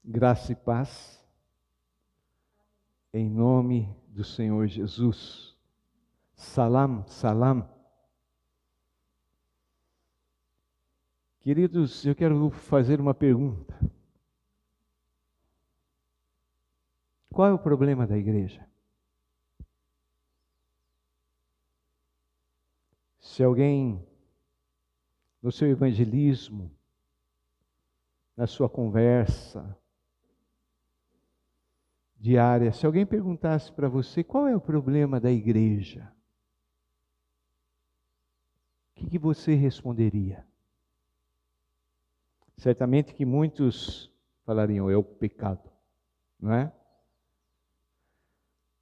Graça e paz, em nome do Senhor Jesus. Salam, salam. Queridos, eu quero fazer uma pergunta. Qual é o problema da igreja? Se alguém, no seu evangelismo, na sua conversa diária, se alguém perguntasse para você qual é o problema da igreja, o que você responderia? Certamente que muitos falariam, é o pecado, não é?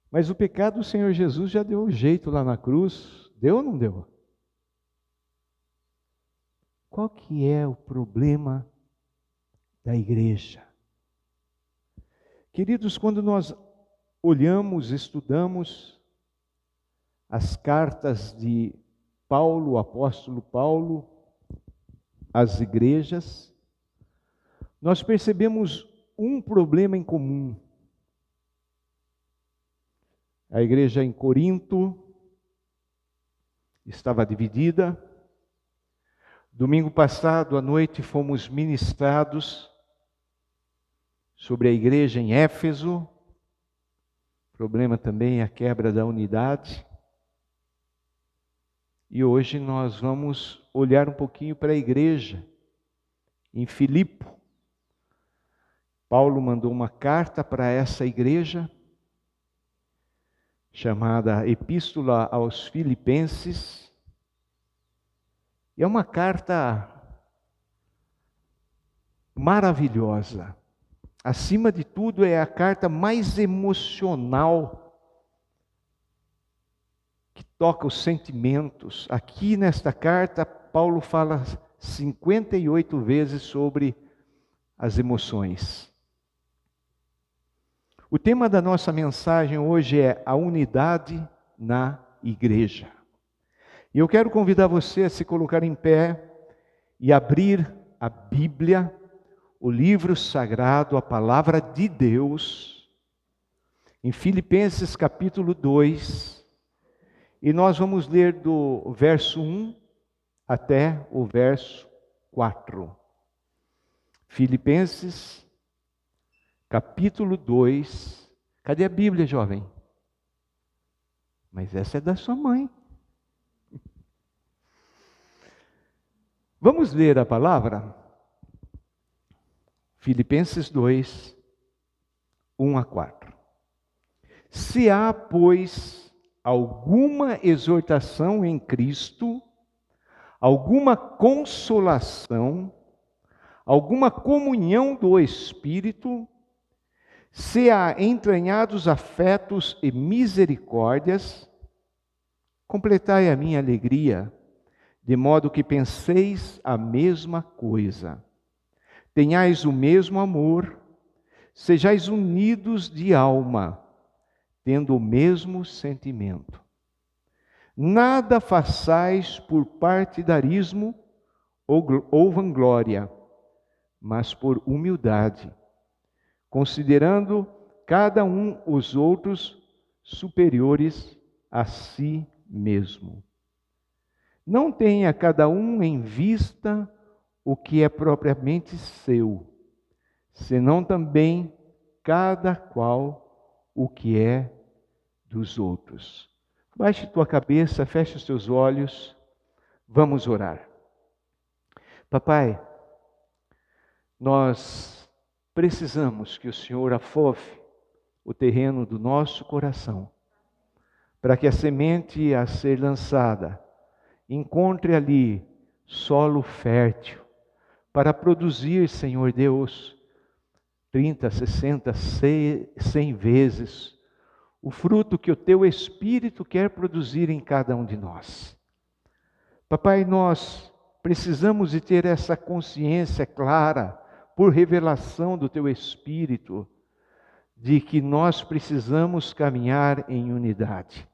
Mas o pecado o Senhor Jesus já deu um jeito lá na cruz, deu ou não deu? Qual que é o problema da igreja? Queridos, quando nós olhamos, estudamos as cartas de Paulo, o apóstolo Paulo, às igrejas, nós percebemos um problema em comum. A igreja em Corinto estava dividida. Domingo passado à noite fomos ministrados sobre a igreja em Éfeso. O problema também é a quebra da unidade. E hoje nós vamos olhar um pouquinho para a igreja em Filipe. Paulo mandou uma carta para essa igreja, chamada Epístola aos Filipenses. E é uma carta maravilhosa. Acima de tudo, é a carta mais emocional, que toca os sentimentos. Aqui nesta carta, Paulo fala 58 vezes sobre as emoções. O tema da nossa mensagem hoje é a unidade na igreja. E eu quero convidar você a se colocar em pé e abrir a Bíblia, o livro sagrado, a palavra de Deus, em Filipenses capítulo 2, e nós vamos ler do verso 1 até o verso 4. Filipenses capítulo 2. Cadê a Bíblia, jovem? Mas essa é da sua mãe. Vamos ler a palavra? Filipenses 2, 1 a 4. Se há, pois, alguma exortação em Cristo, alguma consolação, alguma comunhão do Espírito, se há entranhados afetos e misericórdias, completai a minha alegria, de modo que penseis a mesma coisa. Tenhais o mesmo amor, sejais unidos de alma, tendo o mesmo sentimento. Nada façais por partidarismo ou vanglória, mas por humildade, considerando cada um os outros superiores a si mesmo. Não tenha cada um em vista o que é propriamente seu, senão também cada qual o que é dos outros. Baixe tua cabeça, feche os teus olhos, vamos orar. Papai, nós precisamos que o Senhor afofe o terreno do nosso coração, para que a semente a ser lançada encontre ali solo fértil, para produzir, Senhor Deus, 30, 60, 100 vezes o fruto que o Teu Espírito quer produzir em cada um de nós. Papai, nós precisamos de ter essa consciência clara, por revelação do Teu Espírito, de que nós precisamos caminhar em unidade.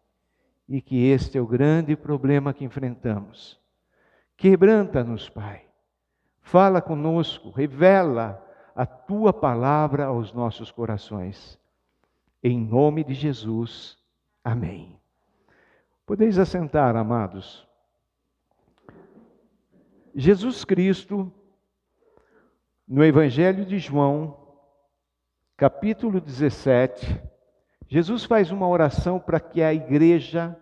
E que este é o grande problema que enfrentamos. Quebranta-nos, Pai. Fala conosco, revela a tua palavra aos nossos corações. Em nome de Jesus, amém. Podeis assentar, amados. Jesus Cristo, no Evangelho de João, capítulo 17, Jesus faz uma oração para que a igreja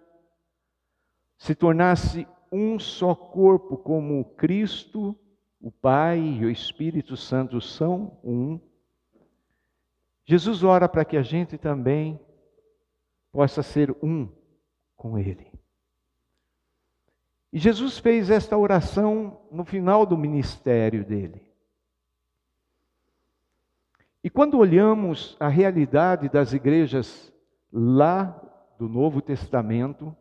se tornasse um só corpo, como Cristo, o Pai e o Espírito Santo são um. Jesus ora para que a gente também possa ser um com Ele. E Jesus fez esta oração no final do ministério dele. E quando olhamos a realidade das igrejas lá do Novo Testamento,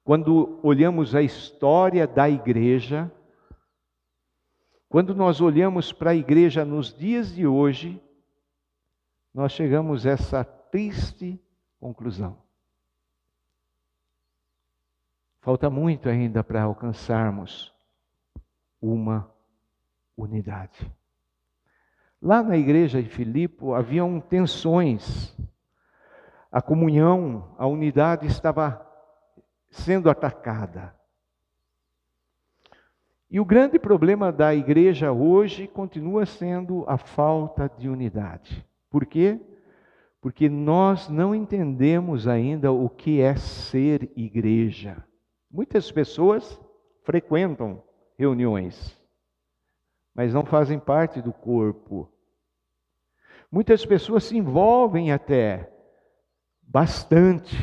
quando olhamos a história da igreja, quando nós olhamos para a igreja nos dias de hoje, nós chegamos a essa triste conclusão. Falta muito ainda para alcançarmos uma unidade. Lá na igreja de Filipe haviam tensões. A comunhão, a unidade estava sendo atacada. E o grande problema da igreja hoje continua sendo a falta de unidade. Por quê? Porque nós não entendemos ainda o que é ser igreja. Muitas pessoas frequentam reuniões, mas não fazem parte do corpo. Muitas pessoas se envolvem até bastante,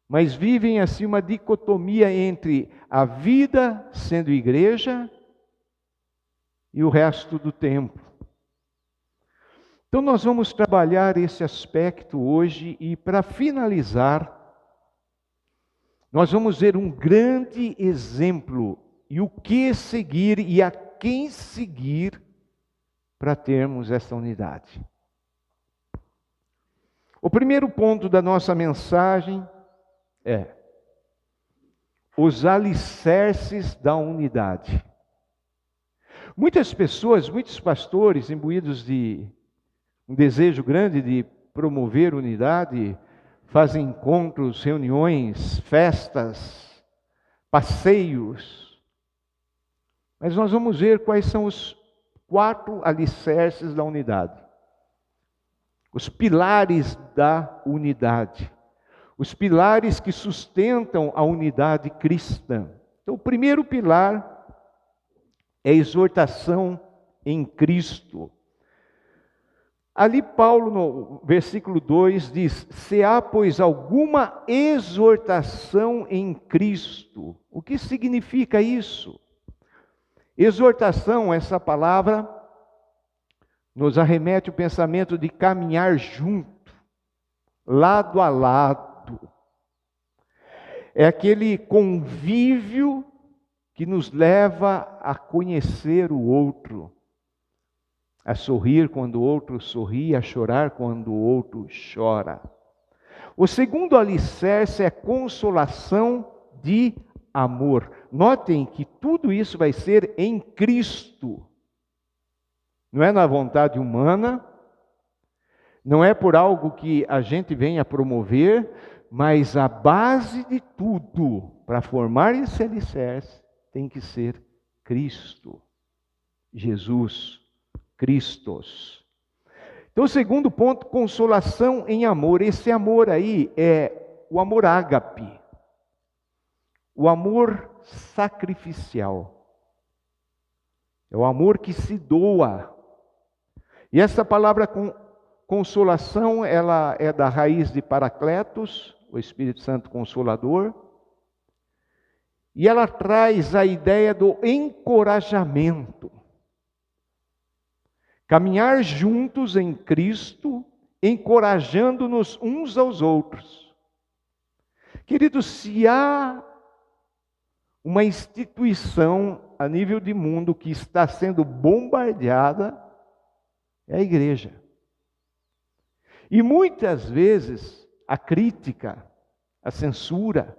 mas vivem assim uma dicotomia entre a vida sendo igreja e o resto do tempo. Então nós vamos trabalhar esse aspecto hoje e para finalizar, nós vamos ver um grande exemplo e o que seguir e a quem seguir para termos essa unidade. O primeiro ponto da nossa mensagem é os alicerces da unidade. Muitas pessoas, muitos pastores imbuídos de um desejo grande de promover unidade, fazem encontros, reuniões, festas, passeios. Mas nós vamos ver quais são os 4 alicerces da unidade. Os pilares da unidade. Os pilares que sustentam a unidade cristã. Então, o primeiro pilar é a exortação em Cristo. Ali Paulo, no versículo 2, diz: se há, pois, alguma exortação em Cristo. O que significa isso? Exortação, essa palavra, nos arremete o pensamento de caminhar junto, lado a lado. É aquele convívio que nos leva a conhecer o outro, a sorrir quando o outro sorri, a chorar quando o outro chora. O segundo alicerce é consolação de amor. Notem que tudo isso vai ser em Cristo. Não é na vontade humana, não é por algo que a gente venha promover, mas a base de tudo, para formar esse alicerce, tem que ser Cristo, Jesus, Cristos. Então, o segundo ponto, consolação em amor. Esse amor aí é o amor ágape, o amor sacrificial. É o amor que se doa. E essa palavra consolação, ela é da raiz de Paracletos, o Espírito Santo Consolador. E ela traz a ideia do encorajamento. Caminhar juntos em Cristo, encorajando-nos uns aos outros. Queridos, se há uma instituição a nível de mundo que está sendo bombardeada, é a igreja. E muitas vezes a crítica, a censura,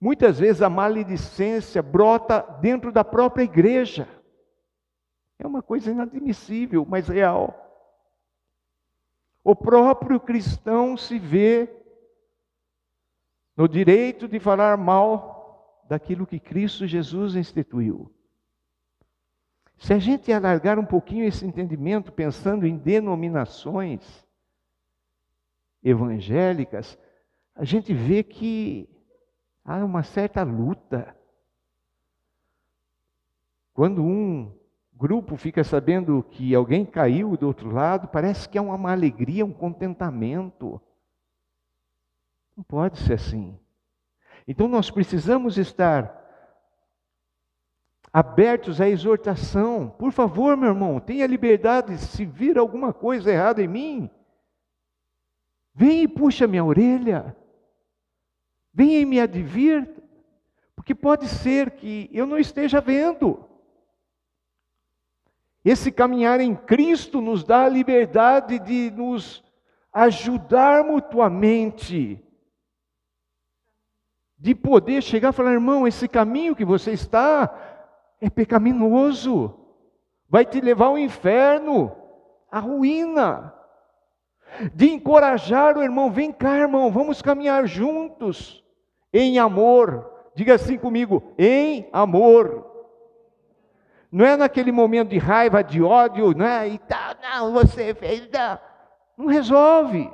muitas vezes a maledicência brota dentro da própria igreja. É uma coisa inadmissível, mas real. O próprio cristão se vê no direito de falar mal daquilo que Cristo Jesus instituiu. Se a gente alargar um pouquinho esse entendimento, pensando em denominações evangélicas, a gente vê que há uma certa luta. Quando um grupo fica sabendo que alguém caiu do outro lado, parece que é uma alegria, um contentamento. Não pode ser assim. Então nós precisamos estar abertos à exortação. Por favor, meu irmão, tenha liberdade. Se vir alguma coisa errada em mim, vem e puxa minha orelha. Venha e me advirta. Porque pode ser que eu não esteja vendo. Esse caminhar em Cristo nos dá a liberdade de nos ajudar mutuamente. De poder chegar e falar, irmão, esse caminho que você está é pecaminoso, vai te levar ao inferno, à ruína. De encorajar o irmão, vem cá, irmão, vamos caminhar juntos, em amor. Diga assim comigo, em amor. Não é naquele momento de raiva, de ódio, né? E tá, não, você fez, não resolve.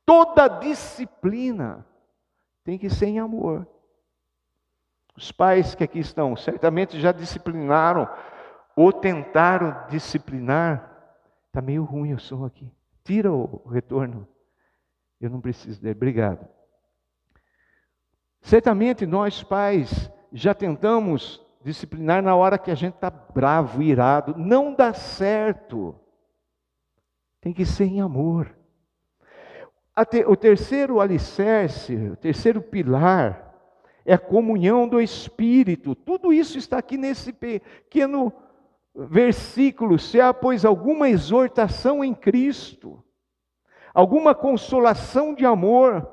Toda disciplina tem que ser em amor. Os pais que aqui estão, certamente já disciplinaram ou tentaram disciplinar. Está meio ruim o som aqui. Tira o retorno. Eu não preciso dele. Obrigado. Certamente nós pais já tentamos disciplinar na hora que a gente está bravo, irado. Não dá certo. Tem que ser em amor. O terceiro alicerce, o terceiro pilar, é a comunhão do Espírito. Tudo isso está aqui nesse pequeno versículo. Se há, pois, alguma exortação em Cristo, alguma consolação de amor,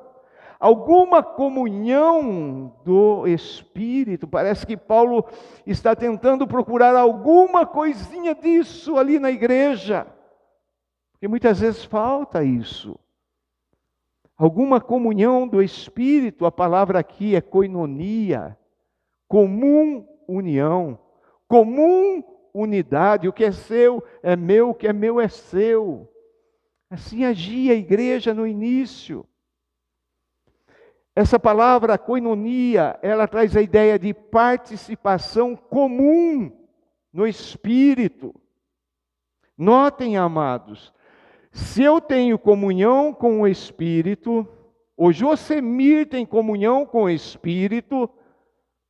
alguma comunhão do Espírito. Parece que Paulo está tentando procurar alguma coisinha disso ali na igreja, porque muitas vezes falta isso. Alguma comunhão do Espírito, a palavra aqui é koinonia, comum união, comum unidade. O que é seu é meu, o que é meu é seu. Assim agia a igreja no início. Essa palavra koinonia, ela traz a ideia de participação comum no Espírito. Notem, amados, se eu tenho comunhão com o Espírito, o Josemir tem comunhão com o Espírito,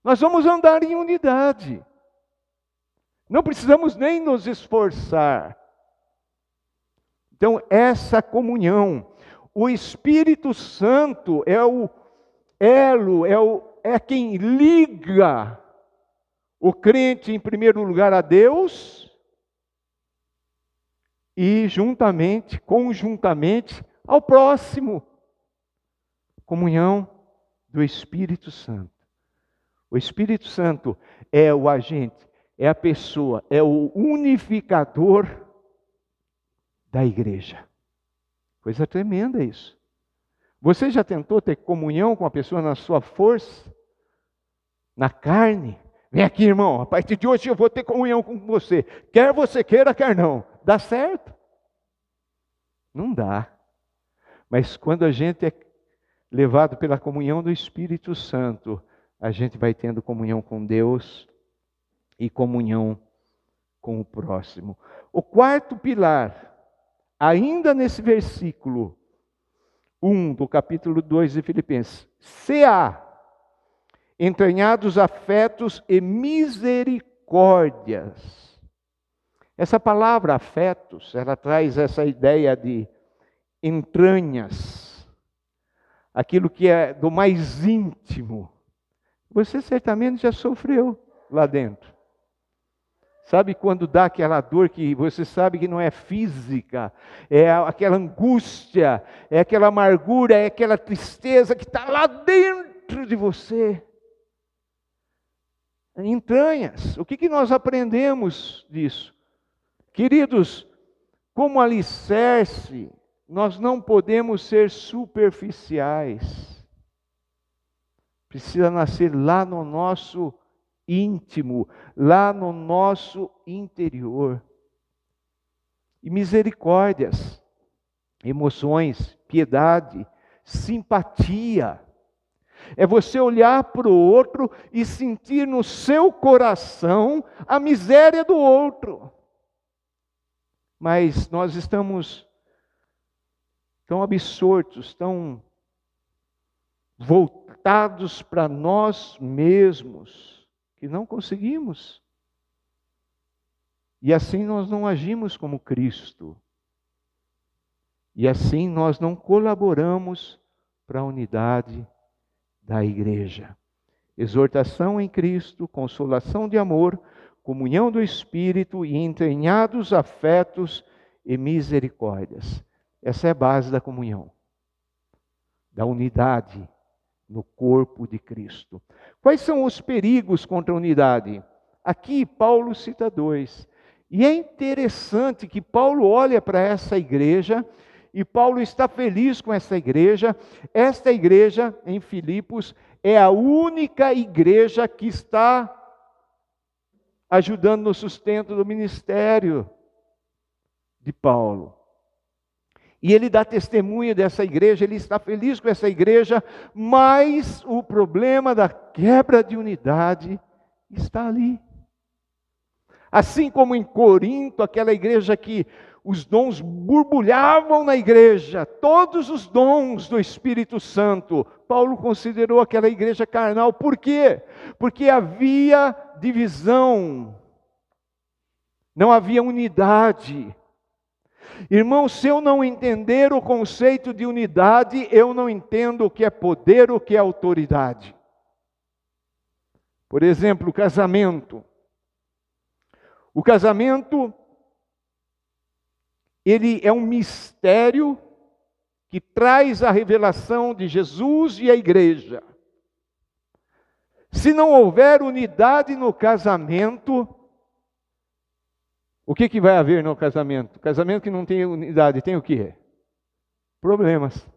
nós vamos andar em unidade. Não precisamos nem nos esforçar. Então, essa comunhão, o Espírito Santo é o elo, é quem liga o crente, em primeiro lugar, a Deus, e conjuntamente, ao próximo. Comunhão do Espírito Santo. O Espírito Santo é o agente, é a pessoa, é o unificador da igreja. Coisa tremenda isso. Você já tentou ter comunhão com a pessoa na sua força? Na carne? Vem aqui, irmão, a partir de hoje eu vou ter comunhão com você. Quer você queira, quer não. Dá certo? Não dá. Mas quando a gente é levado pela comunhão do Espírito Santo, a gente vai tendo comunhão com Deus e comunhão com o próximo. O quarto pilar, ainda nesse versículo 1 do capítulo 2 de Filipenses, se há entranhados afetos e misericórdias. Essa palavra afetos, ela traz essa ideia de entranhas, aquilo que é do mais íntimo. Você certamente já sofreu lá dentro. Sabe quando dá aquela dor que você sabe que não é física, é aquela angústia, é aquela amargura, é aquela tristeza que está lá dentro de você. entranhas. O que nós aprendemos disso? Queridos, como alicerce, nós não podemos ser superficiais. Precisa nascer lá no nosso íntimo, lá no nosso interior. E misericórdias, emoções, piedade, simpatia. É você olhar para o outro e sentir no seu coração a miséria do outro. Mas nós estamos tão absortos, tão voltados para nós mesmos, que não conseguimos. E assim nós não agimos como Cristo. E assim nós não colaboramos para a unidade da igreja. Exortação em Cristo, consolação de amor, comunhão do Espírito e entranhados afetos e misericórdias. Essa é a base da comunhão, da unidade no corpo de Cristo. Quais são os perigos contra a unidade? Aqui Paulo cita 2. E é interessante que Paulo olha para essa igreja e Paulo está feliz com essa igreja. Esta igreja em Filipos é a única igreja que está ajudando no sustento do ministério de Paulo. E ele dá testemunho dessa igreja, ele está feliz com essa igreja, mas o problema da quebra de unidade está ali. Assim como em Corinto, aquela igreja que os dons borbulhavam na igreja, todos os dons do Espírito Santo, Paulo considerou aquela igreja carnal. Por quê? Porque havia divisão, não havia unidade. Irmão, se eu não entender o conceito de unidade, eu não entendo o que é poder, o que é autoridade. Por exemplo, o casamento. O casamento, ele é um mistério que traz a revelação de Jesus e a igreja. Se não houver unidade no casamento, o que vai haver no casamento? Casamento que não tem unidade, tem o quê? Problemas.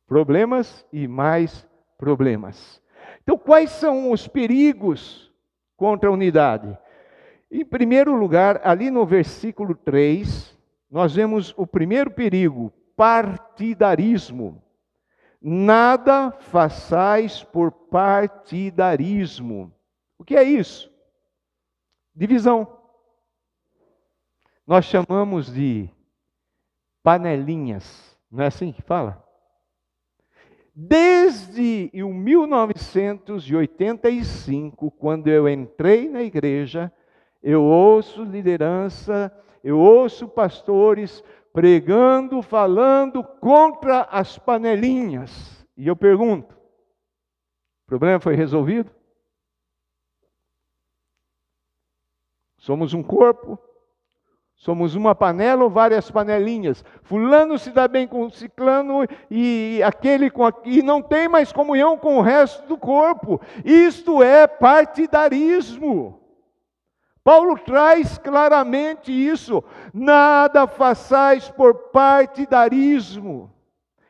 Problemas e mais problemas. Então, quais são os perigos contra a unidade? Em primeiro lugar, ali no versículo 3, nós vemos o primeiro perigo, partidarismo. Nada façais por partidarismo. O que é isso? Divisão. Nós chamamos de panelinhas, não é assim que fala? Desde o 1985, quando eu entrei na igreja, eu ouço liderança, eu ouço pastores pregando, falando contra as panelinhas. E eu pergunto, o problema foi resolvido? Somos um corpo? Somos uma panela ou várias panelinhas? Fulano se dá bem com o ciclano e aquele com aquele, e não tem mais comunhão com o resto do corpo. Isto é partidarismo. Paulo traz claramente isso. Nada façais por partidarismo.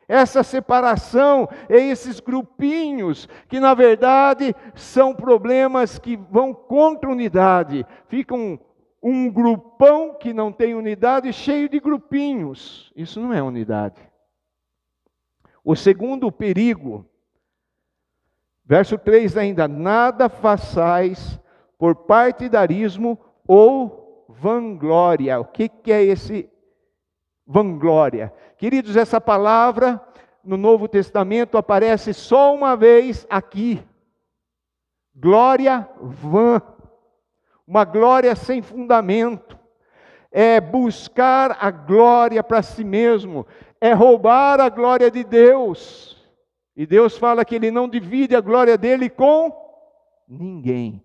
Essa separação, esses grupinhos, que na verdade são problemas que vão contra a unidade. Ficam um grupão que não tem unidade, cheio de grupinhos. Isso não é unidade. O segundo perigo, verso 3 ainda, nada façais por partidarismo ou vanglória. O que é esse vanglória? Queridos, essa palavra no Novo Testamento aparece só uma vez aqui. Glória vã. Uma glória sem fundamento. É buscar a glória para si mesmo. É roubar a glória de Deus. E Deus fala que Ele não divide a glória dele com ninguém.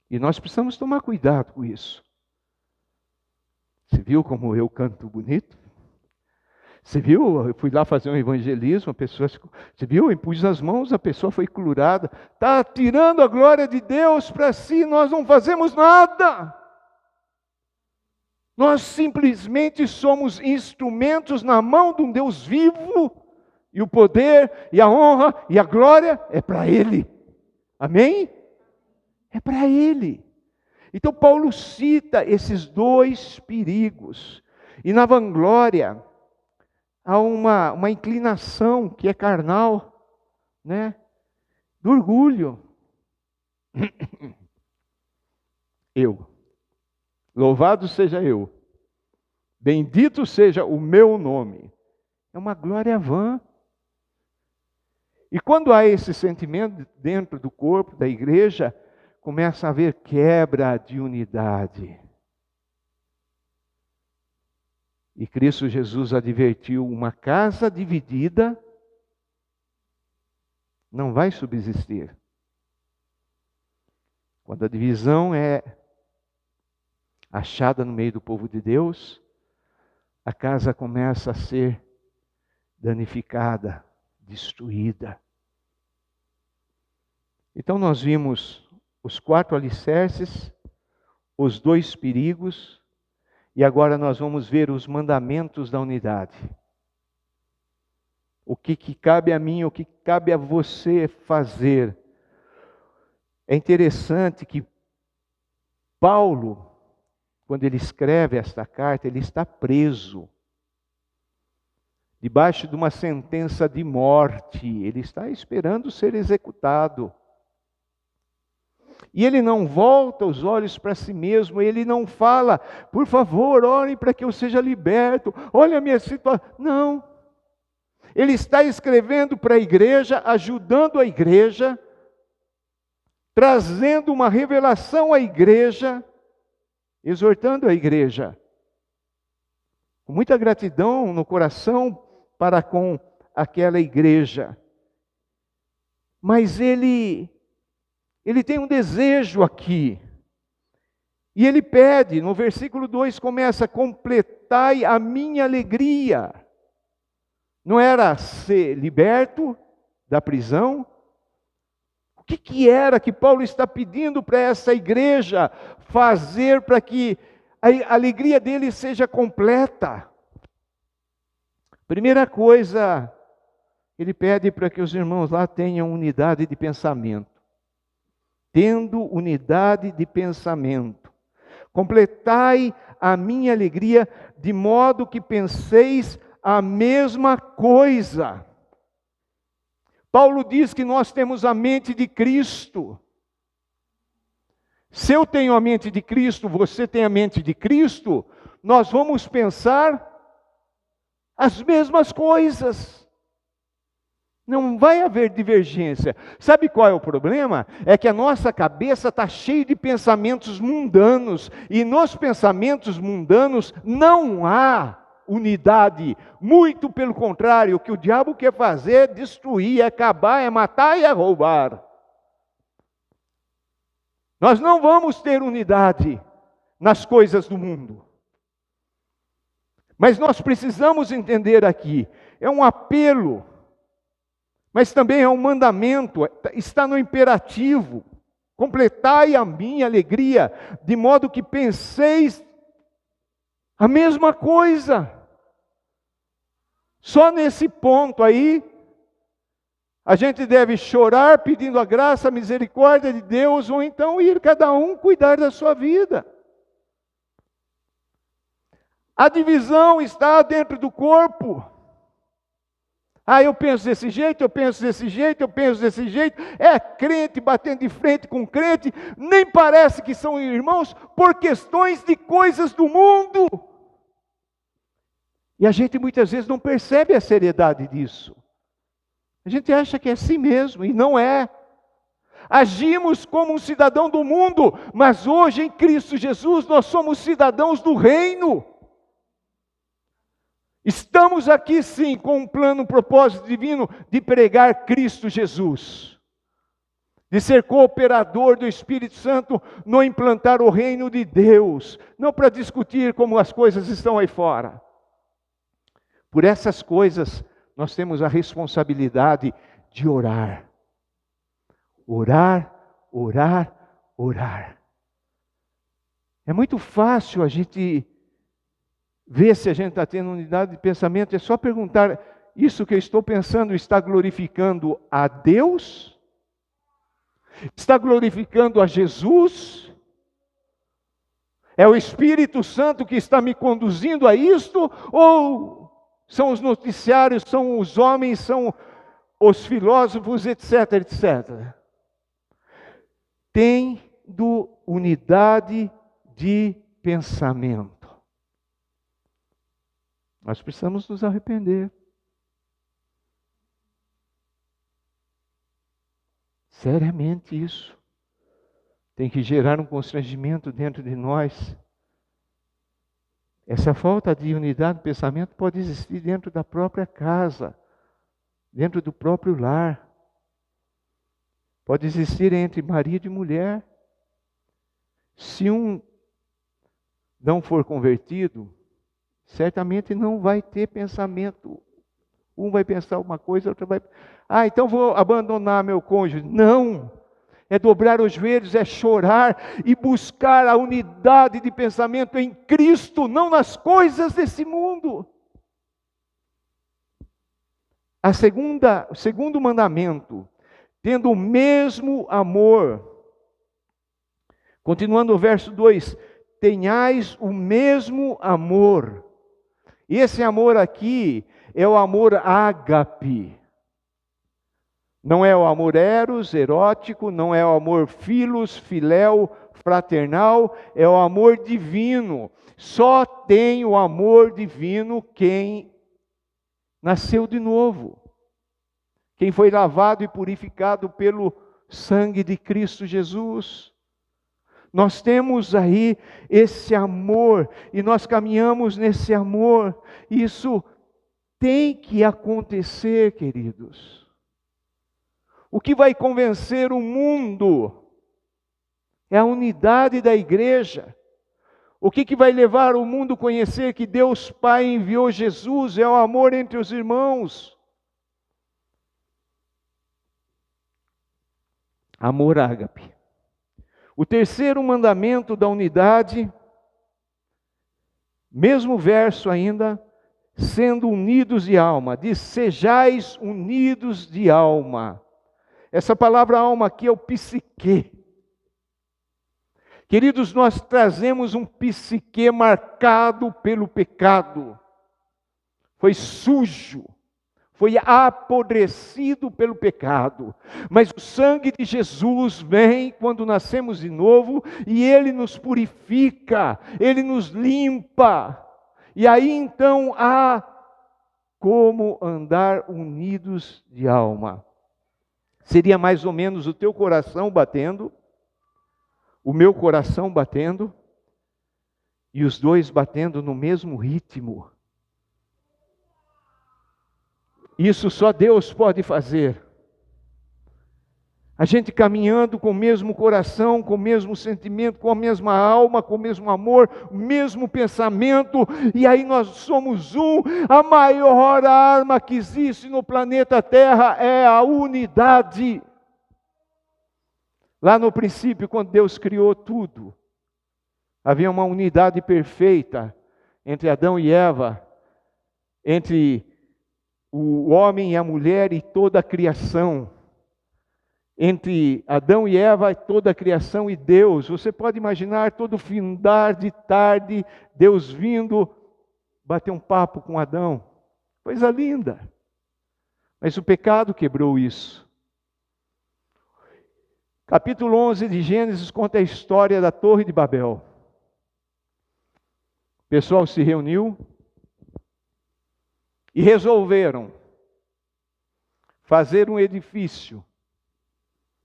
E nós precisamos tomar cuidado com isso. Você viu como eu canto bonito? Você viu? Eu fui lá fazer um evangelismo, a pessoa, você viu? Eu impus as mãos, a pessoa foi curada. Está tirando a glória de Deus para si, nós não fazemos nada. Nós simplesmente somos instrumentos na mão de um Deus vivo, e o poder, e a honra, e a glória é para Ele. Amém? É para Ele. Então Paulo cita esses dois perigos. E na vanglória, há uma inclinação que é carnal, né? Do orgulho. Eu. Louvado seja eu. Bendito seja o meu nome. É uma glória vã. E quando há esse sentimento dentro do corpo da igreja, começa a haver quebra de unidade. E Cristo Jesus advertiu: uma casa dividida não vai subsistir. Quando a divisão é achada no meio do povo de Deus, a casa começa a ser danificada, destruída. Então nós vimos os 4 alicerces, os 2 perigos, e agora nós vamos ver os mandamentos da unidade. O que cabe a mim, o que cabe a você fazer. É interessante que Paulo, quando ele escreve esta carta, ele está preso, debaixo de uma sentença de morte. Ele está esperando ser executado. E ele não volta os olhos para si mesmo, ele não fala: por favor, orem para que eu seja liberto, olha a minha situação. Não. Ele está escrevendo para a igreja, ajudando a igreja, trazendo uma revelação à igreja, exortando a igreja, com muita gratidão no coração para com aquela igreja. Mas ele tem um desejo aqui, e ele pede, no versículo 2 começa: completai a minha alegria. Não era ser liberto da prisão? O que era que Paulo está pedindo para essa igreja fazer para que a alegria dele seja completa? Primeira coisa, ele pede para que os irmãos lá tenham unidade de pensamento. Tendo unidade de pensamento. Completai a minha alegria, de modo que penseis a mesma coisa. Paulo diz que nós temos a mente de Cristo. Se eu tenho a mente de Cristo, você tem a mente de Cristo, nós vamos pensar as mesmas coisas. Não vai haver divergência. Sabe qual é o problema? É que a nossa cabeça está cheia de pensamentos mundanos. E nos pensamentos mundanos não há unidade. Muito pelo contrário, o que o diabo quer fazer é destruir, é acabar, é matar e é roubar. Nós não vamos ter unidade nas coisas do mundo. Mas nós precisamos entender aqui, é um apelo, mas também é um mandamento, está no imperativo. Completai a minha alegria, de modo que penseis a mesma coisa. Só nesse ponto aí, a gente deve chorar pedindo a graça, a misericórdia de Deus, ou então ir cada um cuidar da sua vida. A divisão está dentro do corpo. Eu penso desse jeito, eu penso desse jeito, eu penso desse jeito. É crente batendo de frente com crente, nem parece que são irmãos, por questões de coisas do mundo. E a gente muitas vezes não percebe a seriedade disso. A gente acha que é assim mesmo, e não é. Agimos como um cidadão do mundo, mas hoje em Cristo Jesus nós somos cidadãos do reino. Estamos aqui sim com um plano, um propósito divino de pregar Cristo Jesus. De ser cooperador do Espírito Santo no implantar o reino de Deus. Não para discutir como as coisas estão aí fora. Por essas coisas, nós temos a responsabilidade de orar. Orar, orar, orar. É muito fácil a gente ver se a gente está tendo unidade de pensamento. É só perguntar, isso que eu estou pensando está glorificando a Deus? Está glorificando a Jesus? É o Espírito Santo que está me conduzindo a isto? Ou são os noticiários, são os homens, são os filósofos, etc, etc. Tendo unidade de pensamento. Nós precisamos nos arrepender. Seriamente isso. Tem que gerar um constrangimento dentro de nós. Essa falta de unidade de pensamento pode existir dentro da própria casa, dentro do próprio lar. Pode existir entre marido e mulher. Se um não for convertido, certamente não vai ter pensamento. Um vai pensar uma coisa, outro vai... então vou abandonar meu cônjuge. Não! É dobrar os joelhos, é chorar e buscar a unidade de pensamento em Cristo, não nas coisas desse mundo. O segundo mandamento, tendo o mesmo amor. Continuando o verso 2, tenhais o mesmo amor. E esse amor aqui é o amor ágape. Não é o amor eros, erótico, não é o amor filos, filéu, fraternal, é o amor divino. Só tem o amor divino quem nasceu de novo. Quem foi lavado e purificado pelo sangue de Cristo Jesus. Nós temos aí esse amor e nós caminhamos nesse amor. Isso tem que acontecer, queridos. O que vai convencer o mundo é a unidade da igreja. O que vai levar o mundo a conhecer que Deus Pai enviou Jesus é o amor entre os irmãos. Amor ágape. O terceiro mandamento da unidade, mesmo verso ainda, sendo unidos de alma, diz: sejais unidos de alma. Essa palavra alma aqui é o psique. Queridos, nós trazemos um psique marcado pelo pecado. Foi sujo, foi apodrecido pelo pecado. Mas o sangue de Jesus vem quando nascemos de novo e Ele nos purifica, Ele nos limpa. E aí então há como andar unidos de alma. Seria mais ou menos o teu coração batendo, o meu coração batendo, e os dois batendo no mesmo ritmo. Isso só Deus pode fazer. A gente caminhando com o mesmo coração, com o mesmo sentimento, com a mesma alma, com o mesmo amor, o mesmo pensamento, e aí nós somos um. A maior arma que existe no planeta Terra é a unidade. Lá no princípio, quando Deus criou tudo, havia uma unidade perfeita entre Adão e Eva, entre o homem e a mulher e toda a criação. Entre Adão e Eva, toda a criação e Deus. Você pode imaginar todo findar de tarde, Deus vindo bater um papo com Adão. Coisa linda. Mas o pecado quebrou isso. Capítulo 11 de Gênesis conta a história da Torre de Babel. O pessoal se reuniu e resolveram fazer um edifício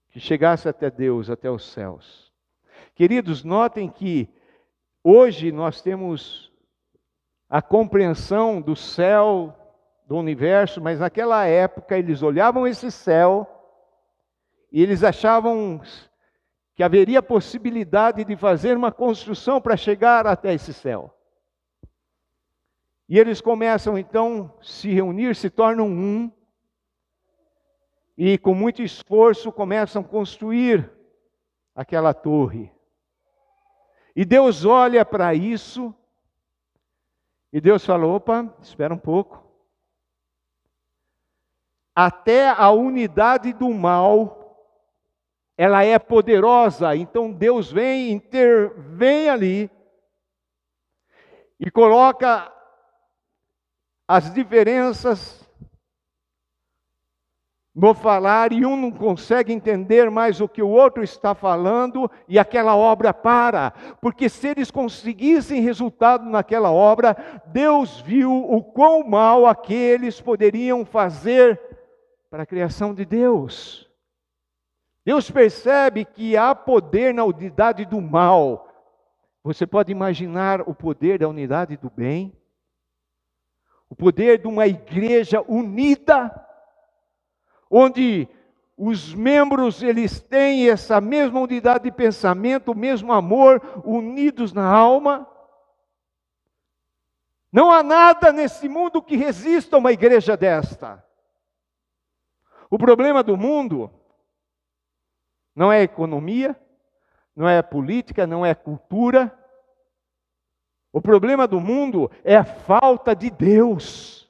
que chegasse até Deus, até os céus. Queridos, notem que hoje nós temos a compreensão do céu, do universo, mas naquela época eles olhavam esse céu e eles achavam que haveria possibilidade de fazer uma construção para chegar até esse céu. E eles começam então a se reunir, se tornam um, e com muito esforço começam a construir aquela torre. E Deus olha para isso, e Deus fala: opa, espera um pouco. Até a unidade do mal, ela é poderosa. Então Deus vem, intervém ali, e coloca as diferenças no falar, e um não consegue entender mais o que o outro está falando, e aquela obra para. Porque se eles conseguissem resultado naquela obra, Deus viu o quão mal aqueles poderiam fazer para a criação de Deus. Deus percebe que há poder na unidade do mal. Você pode imaginar o poder da unidade do bem? O poder de uma igreja unida, onde os membros eles têm essa mesma unidade de pensamento, o mesmo amor, unidos na alma. Não há nada nesse mundo que resista a uma igreja desta. O problema do mundo não é economia, não é política, não é cultura. O problema do mundo é a falta de Deus.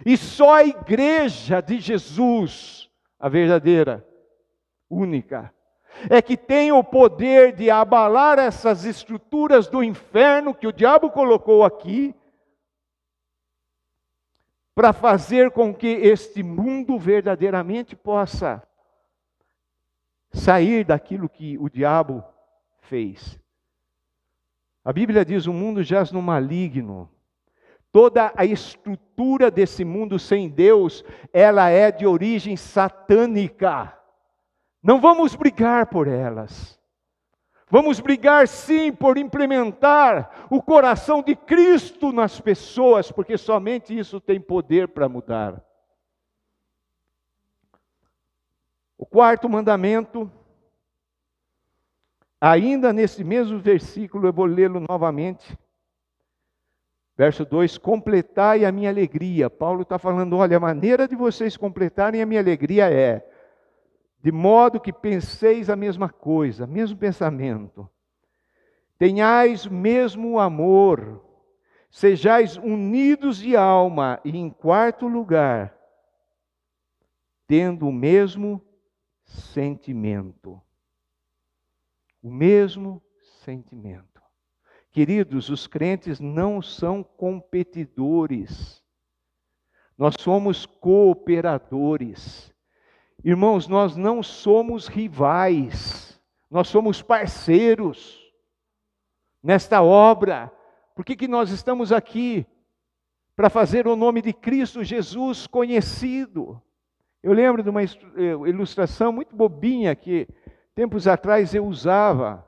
E só a igreja de Jesus, a verdadeira, única, é que tem o poder de abalar essas estruturas do inferno que o diabo colocou aqui, para fazer com que este mundo verdadeiramente possa sair daquilo que o diabo fez. A Bíblia diz: o mundo jaz no maligno. Toda a estrutura desse mundo sem Deus, ela é de origem satânica. Não vamos brigar por elas. Vamos brigar sim por implementar o coração de Cristo nas pessoas, porque somente isso tem poder para mudar. O quarto mandamento, ainda nesse mesmo versículo, eu vou lê-lo novamente. Verso 2, completai a minha alegria. Paulo está falando: olha, a maneira de vocês completarem a minha alegria é, de modo que penseis a mesma coisa, mesmo pensamento. Tenhais mesmo amor, sejais unidos de alma, e em quarto lugar, tendo o mesmo sentimento. O mesmo sentimento. Queridos, os crentes não são competidores. Nós somos cooperadores. Irmãos, nós não somos rivais. Nós somos parceiros nesta obra. Por que nós estamos aqui? Para fazer o nome de Cristo Jesus conhecido. Eu lembro de uma ilustração muito bobinha que tempos atrás eu usava.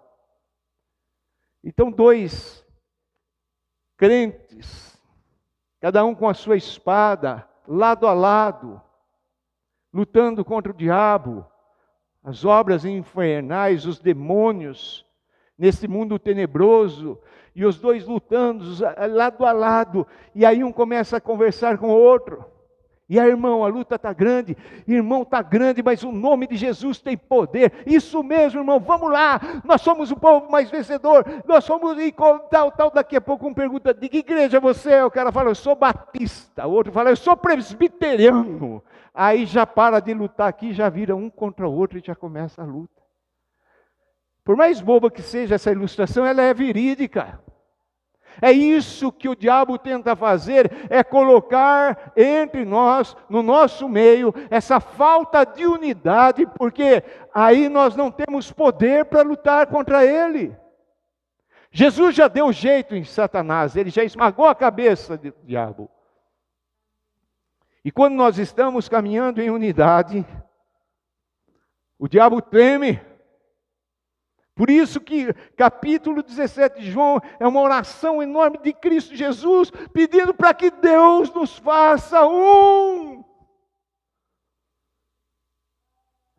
Então, dois crentes, cada um com a sua espada, lado a lado, lutando contra o diabo, as obras infernais, os demônios, nesse mundo tenebroso, e os dois lutando lado a lado, e aí um começa a conversar com o outro. E aí, irmão, a luta está grande, irmão, está grande, mas o nome de Jesus tem poder. Isso mesmo, irmão, vamos lá, nós somos o povo mais vencedor, nós somos, e tal, daqui a pouco um pergunta: de que igreja você é? O cara fala: eu sou batista, o outro fala: eu sou presbiteriano. Aí já para de lutar aqui, já vira um contra o outro e já começa a luta. Por mais boba que seja essa ilustração, ela é verídica. É isso que o diabo tenta fazer, é colocar entre nós, no nosso meio, essa falta de unidade, porque aí nós não temos poder para lutar contra ele. Jesus já deu jeito em Satanás, ele já esmagou a cabeça do diabo. E quando nós estamos caminhando em unidade, o diabo treme. Por isso que capítulo 17 de João é uma oração enorme de Cristo Jesus, pedindo para que Deus nos faça um.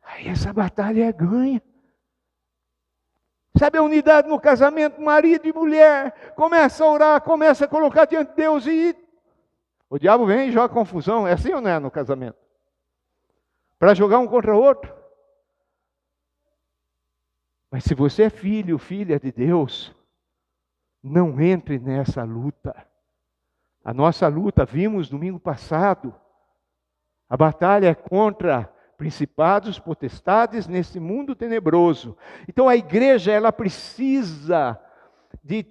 Aí essa batalha é ganha. Sabe a unidade no casamento, marido e mulher, começa a orar, começa a colocar diante de Deus e o diabo vem e joga confusão. É assim ou não é no casamento? Para jogar um contra o outro. Mas se você é filho, filha de Deus, não entre nessa luta. A nossa luta, vimos domingo passado, a batalha é contra principados, potestades nesse mundo tenebroso. Então a igreja, ela precisa de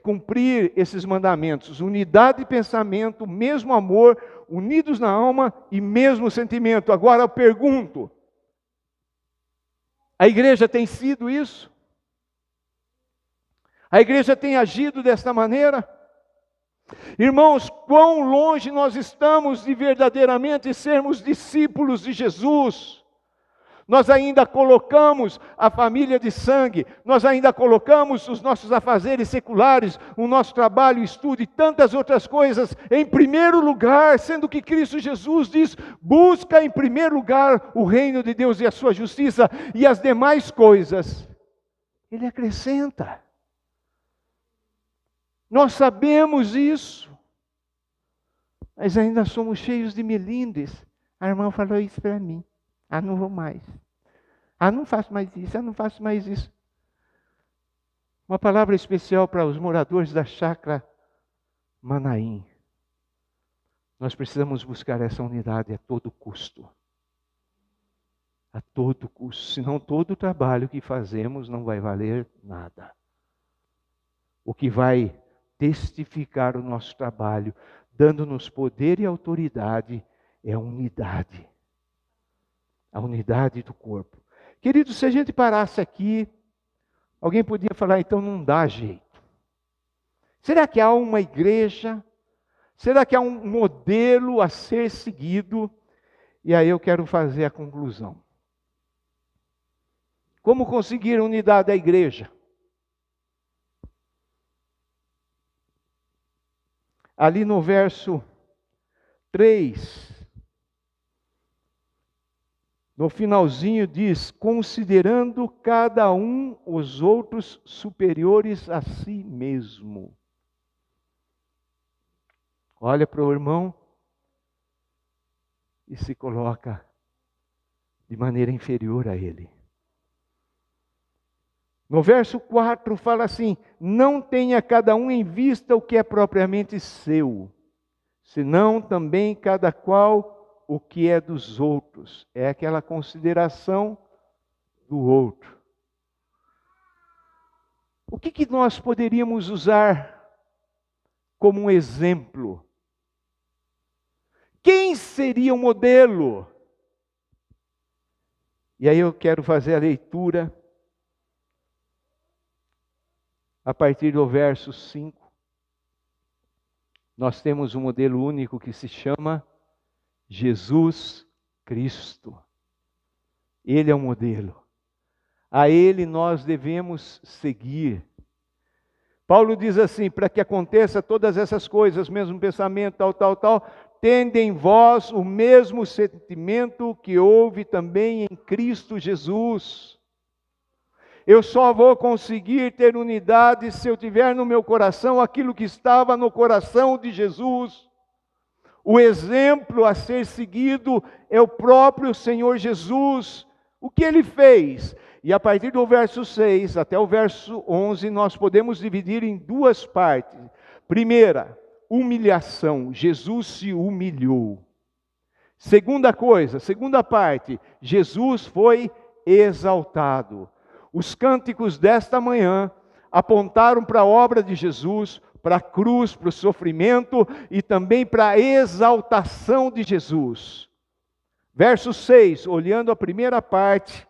cumprir esses mandamentos. Unidade de pensamento, mesmo amor, unidos na alma e mesmo sentimento. Agora eu pergunto, a igreja tem sido isso? A igreja tem agido desta maneira? Irmãos, quão longe nós estamos de verdadeiramente sermos discípulos de Jesus. Nós ainda colocamos a família de sangue, nós ainda colocamos os nossos afazeres seculares, o nosso trabalho, estudo e tantas outras coisas em primeiro lugar, sendo que Cristo Jesus diz: busca em primeiro lugar o reino de Deus e a sua justiça, e as demais coisas Ele acrescenta. Nós sabemos isso, mas ainda somos cheios de melindres. A irmã falou isso para mim. Não vou mais. Não faço mais isso, não faço mais isso. Uma palavra especial para os moradores da chácara Manaim. Nós precisamos buscar essa unidade a todo custo. A todo custo. Senão todo o trabalho que fazemos não vai valer nada. O que vai testificar o nosso trabalho, dando-nos poder e autoridade, é a unidade. A unidade do corpo. Queridos, se a gente parasse aqui, alguém podia falar, então não dá jeito. Será que há uma igreja? Será que há um modelo a ser seguido? E aí eu quero fazer a conclusão. Como conseguir a unidade da igreja? Ali no verso 3, no finalzinho diz, considerando cada um os outros superiores a si mesmo. Olha para o irmão e se coloca de maneira inferior a ele. No verso 4 fala assim, não tenha cada um em vista o que é propriamente seu, senão também cada qual o que é dos outros. É aquela consideração do outro. O que nós poderíamos usar como um exemplo? Quem seria o modelo? E aí eu quero fazer a leitura a partir do verso 5. Nós temos um modelo único que se chama Jesus Cristo. Ele é o modelo. A Ele nós devemos seguir. Paulo diz assim, para que aconteça todas essas coisas, mesmo pensamento, tal, tende em vós o mesmo sentimento que houve também em Cristo Jesus. Eu só vou conseguir ter unidade se eu tiver no meu coração aquilo que estava no coração de Jesus. O exemplo a ser seguido é o próprio Senhor Jesus. O que Ele fez? E a partir do verso 6 até o verso 11, nós podemos dividir em duas partes. Primeira, humilhação. Jesus se humilhou. Segunda parte, Jesus foi exaltado. Os cânticos desta manhã apontaram para a obra de Jesus, para a cruz, para o sofrimento e também para a exaltação de Jesus. Verso 6, olhando a primeira parte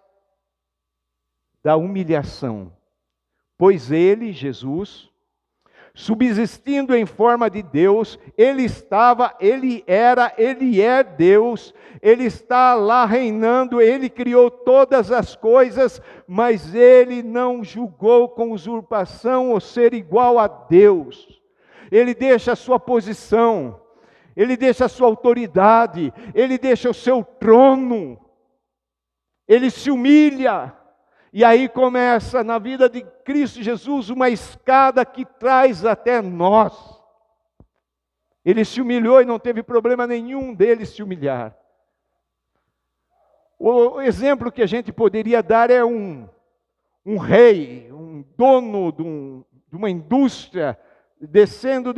da humilhação. Pois Ele, Jesus, subsistindo em forma de Deus, Ele é Deus, Ele está lá reinando, Ele criou todas as coisas, mas Ele não julgou com usurpação o ser igual a Deus. Ele deixa a sua posição, Ele deixa a sua autoridade, Ele deixa o seu trono, Ele se humilha, E aí começa na vida de Cristo Jesus uma escada que traz até nós. Ele se humilhou e não teve problema nenhum dele se humilhar. O exemplo que a gente poderia dar é um rei, um dono de uma indústria, descendo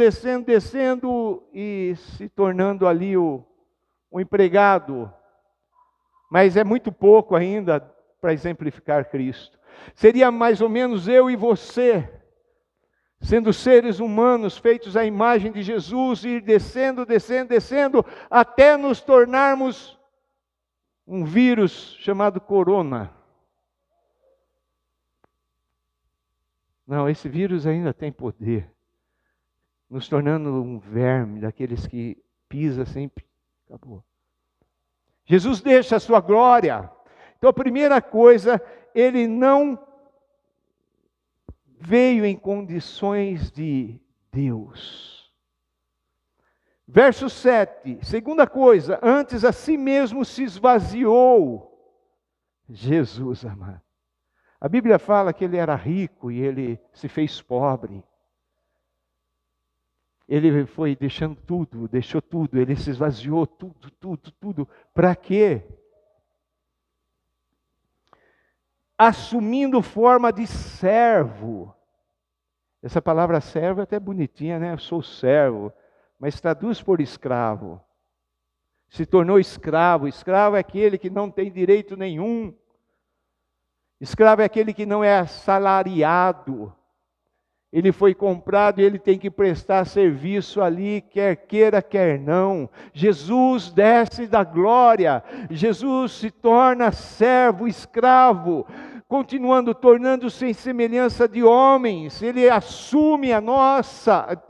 e se tornando ali um empregado. Mas é muito pouco ainda para exemplificar Cristo. Seria mais ou menos eu e você, sendo seres humanos feitos à imagem de Jesus, ir descendo, até nos tornarmos um vírus chamado corona. Não, esse vírus ainda tem poder, nos tornando um verme, daqueles que pisa sempre, acabou. Jesus deixa a sua glória. Então a primeira coisa, ele não veio em condições de Deus. Verso 7, segunda coisa, antes a si mesmo se esvaziou. Jesus amado. A Bíblia fala que ele era rico e ele se fez pobre. Ele foi deixando tudo, deixou tudo, ele se esvaziou tudo. Para quê? Assumindo forma de servo. Essa palavra servo é até bonitinha, né? Eu sou servo, mas traduz por escravo. Se tornou escravo. Escravo é aquele que não tem direito nenhum. Escravo é aquele que não é assalariado. Ele foi comprado e ele tem que prestar serviço ali, quer queira, quer não. Jesus desce da glória. Jesus se torna servo, escravo, continuando, tornando-se em semelhança de homens. Ele assume a nossa,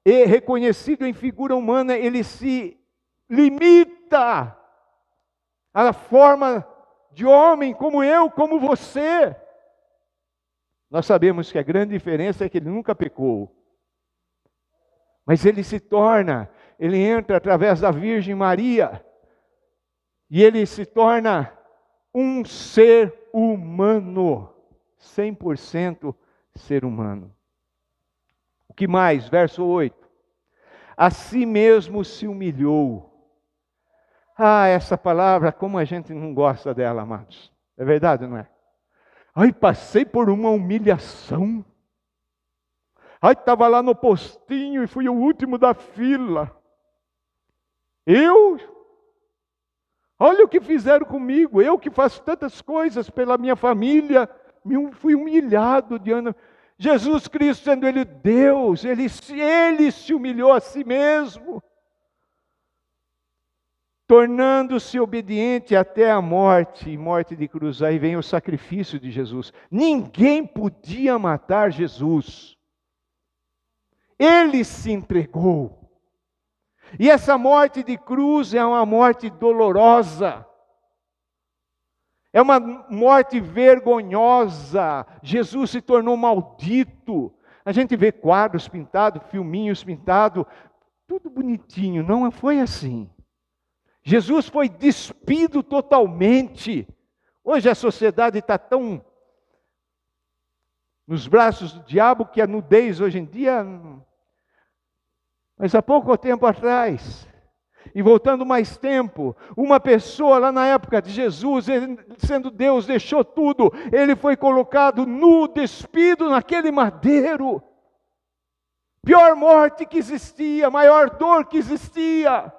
e reconhecido em figura humana, ele se limita à forma de homem, como eu, como você. Nós sabemos que a grande diferença é que ele nunca pecou. Mas ele se torna, ele entra através da Virgem Maria, e ele se torna um ser humano, 100% ser humano. O que mais? Verso 8. A si mesmo se humilhou. Ah, essa palavra, como a gente não gosta dela, amados. É verdade, não é? Ai, passei por uma humilhação. Ai, estava lá no postinho e fui o último da fila. Olha o que fizeram comigo. Eu que faço tantas coisas pela minha família, fui humilhado diante. Jesus Cristo, sendo Ele Deus, Ele se humilhou a si mesmo, tornando-se obediente até a morte, e morte de cruz. Aí vem o sacrifício de Jesus. Ninguém podia matar Jesus. Ele se entregou. E essa morte de cruz é uma morte dolorosa. É uma morte vergonhosa. Jesus se tornou maldito. A gente vê quadros pintados, filminhos pintados, tudo bonitinho. Não foi assim. Jesus foi despido totalmente. Hoje a sociedade está tão nos braços do diabo que a nudez hoje em dia... Mas há pouco tempo atrás, e voltando mais tempo, uma pessoa lá na época de Jesus, ele, sendo Deus, deixou tudo. Ele foi colocado nu, despido naquele madeiro. Pior morte que existia, maior dor que existia.